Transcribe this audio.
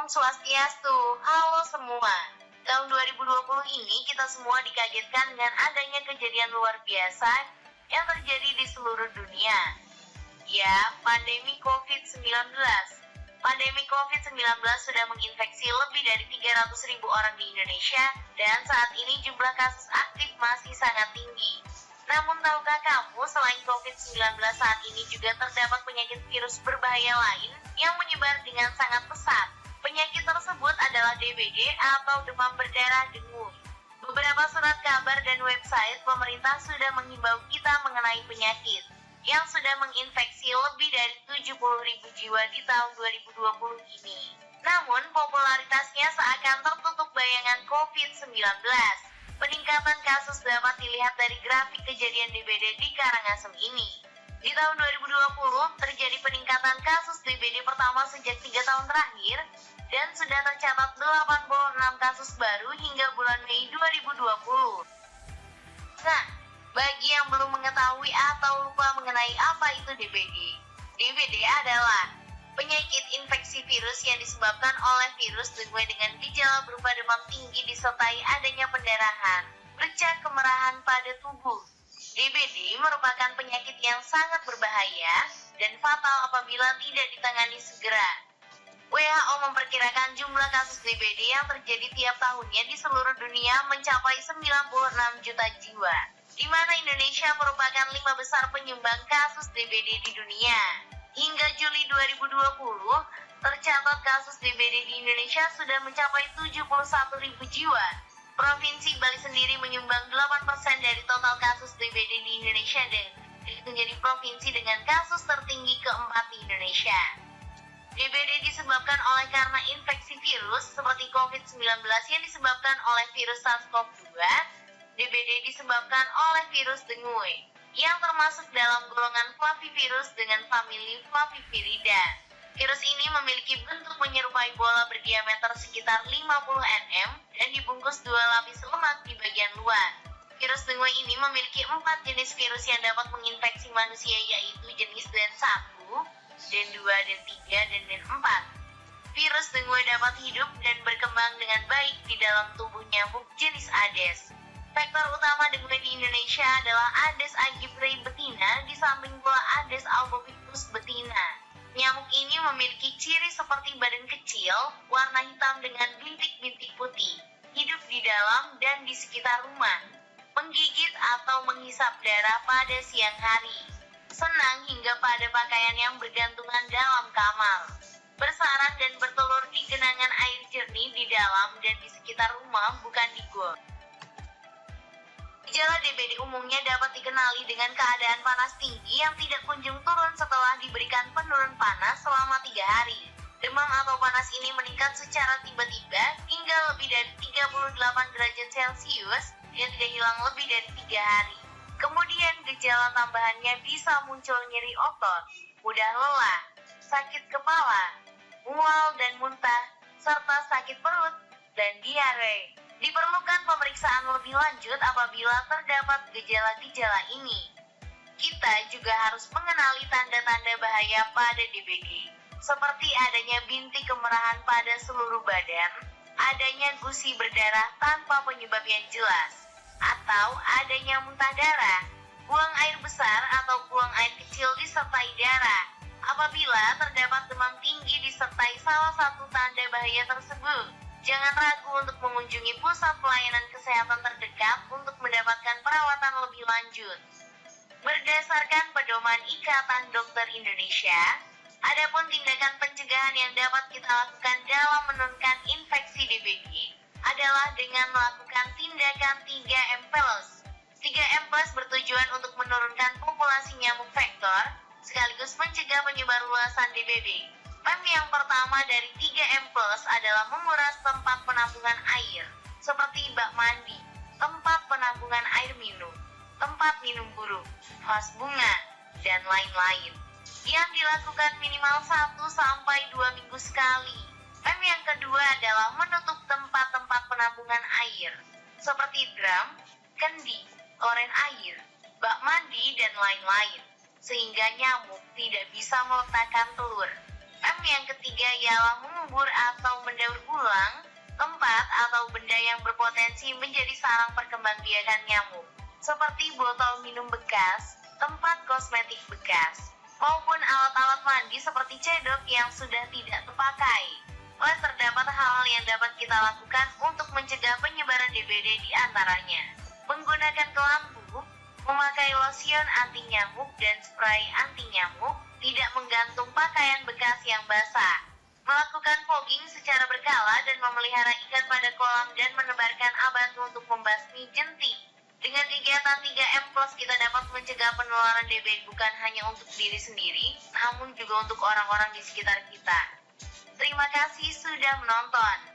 Om Swastiastu, halo semua. Tahun 2020 ini kita semua dikagetkan dengan adanya kejadian luar biasa yang terjadi di seluruh dunia. Ya, pandemi COVID-19. Pandemi COVID-19 sudah menginfeksi lebih dari 300.000 orang di Indonesia dan saat ini jumlah kasus aktif masih sangat tinggi. Namun tahukah kamu selain COVID-19 saat ini juga terdapat penyakit virus berbahaya lain yang menyebar dengan sangat pesat. Penyakit tersebut adalah DBD atau demam berdarah dengue. Beberapa surat kabar dan website pemerintah sudah menghimbau kita mengenai penyakit yang sudah menginfeksi lebih dari 70.000 jiwa di tahun 2020 ini. Namun popularitasnya seakan tertutup bayangan COVID-19. Peningkatan kasus dapat dilihat dari grafik kejadian DBD di Karangasem ini. Di tahun 2020 terjadi peningkatan kasus DBD pertama sejak 3 tahun terakhir dan sudah tercatat 86 kasus baru hingga bulan Mei 2020. Nah, bagi yang belum mengetahui atau lupa mengenai apa itu DBD, DBD adalah penyakit infeksi virus yang disebabkan oleh virus dengue dengan gejala berupa demam tinggi disertai adanya pendarahan, bercak kemerahan pada tubuh. DBD merupakan penyakit yang sangat berbahaya dan fatal apabila tidak ditangani segera. WHO memperkirakan jumlah kasus DBD yang terjadi tiap tahunnya di seluruh dunia mencapai 96 juta jiwa, di mana Indonesia merupakan 5 besar penyumbang kasus DBD di dunia. Hingga Juli 2020, tercatat kasus DBD di Indonesia sudah mencapai 71.000 jiwa. Provinsi Bali sendiri menyumbang 8% dari total kasus DBD di Indonesia dan menjadi provinsi dengan kasus tertinggi keempat di Indonesia. DBD disebabkan oleh karena infeksi virus seperti COVID-19 yang disebabkan oleh virus SARS-CoV-2. DBD disebabkan oleh virus dengue yang termasuk dalam golongan flavivirus dengan famili Flaviviridae. Virus ini memiliki bentuk menyerupai bola berdiameter sekitar 50 nm dan dibungkus 2 lapis lemak di bagian luar. Virus dengue ini memiliki 4 jenis virus yang dapat menginfeksi manusia, yaitu jenis DEN1, DEN2, DEN3, dan DEN4. Virus dengue dapat hidup dan berkembang dengan baik di dalam tubuh nyamuk jenis Aedes. Faktor utama dengue di Indonesia adalah Aedes aegypti betina di samping pula Aedes albopictus betina. Nyamuk ini memiliki ciri seperti badan kecil, warna hitam dengan bintik-bintik putih, hidup di dalam dan di sekitar rumah, menggigit atau menghisap darah pada siang hari, senang hingga pada pakaian yang bergantungan dalam kamar, bersarang dan bertelur di genangan air jernih di dalam dan di sekitar rumah, bukan di got. Gejala DBD umumnya dapat dikenali dengan keadaan panas tinggi yang tidak kunjung turun setelah diberikan penurun panas selama 3 hari. Demam atau panas ini meningkat secara tiba-tiba hingga lebih dari 38 derajat Celcius dan tidak hilang lebih dari 3 hari. Kemudian gejala tambahannya bisa muncul nyeri otot, mudah lelah, sakit kepala, mual dan muntah, serta sakit perut dan diare. Diperlukan pemeriksaan lebih lanjut apabila terdapat gejala-gejala ini. Kita juga harus mengenali tanda-tanda bahaya pada DBD, seperti adanya bintik kemerahan pada seluruh badan, adanya gusi berdarah tanpa penyebab yang jelas, atau adanya muntah darah, buang air besar atau buang air kecil disertai darah. Apabila terdapat demam tinggi disertai salah satu tanda bahaya tersebut, jangan ragu untuk mengunjungi pusat pelayanan kesehatan terdekat untuk mendapatkan perawatan lebih lanjut. Berdasarkan pedoman Ikatan Dokter Indonesia, adapun tindakan pencegahan yang dapat kita lakukan dalam menurunkan infeksi DBD adalah dengan melakukan tindakan 3M+. 3M+ bertujuan untuk menurunkan populasi nyamuk vektor, sekaligus mencegah penyebar luasan DBD. Yang pertama dari 3M+ adalah menguras tempat penampungan air, seperti bak mandi, tempat penampungan air minum, tempat minum burung, vas bunga, dan lain-lain, yang dilakukan minimal 1-2 minggu sekali. Yang kedua adalah menutup tempat-tempat penampungan air, seperti drum, kendi, oren air, bak mandi, dan lain-lain, sehingga nyamuk tidak bisa meletakkan telur. yang ketiga ialah mengubur atau mendaur ulang tempat atau benda yang berpotensi menjadi sarang perkembangbiakan nyamuk, seperti botol minum bekas, tempat kosmetik bekas, maupun alat-alat mandi seperti cedok yang sudah tidak terpakai. Terdapat hal-hal yang dapat kita lakukan untuk mencegah penyebaran DBD di antaranya. Menggunakan kelambu, memakai lotion anti nyamuk dan spray anti nyamuk, tidak menggantung pakaian bekas yang basah, melakukan fogging secara berkala dan memelihara ikan pada kolam dan menebarkan abat untuk membasmi jentik. Dengan kegiatan 3M+, kita dapat mencegah penularan DBD bukan hanya untuk diri sendiri, namun juga untuk orang-orang di sekitar kita. Terima kasih sudah menonton.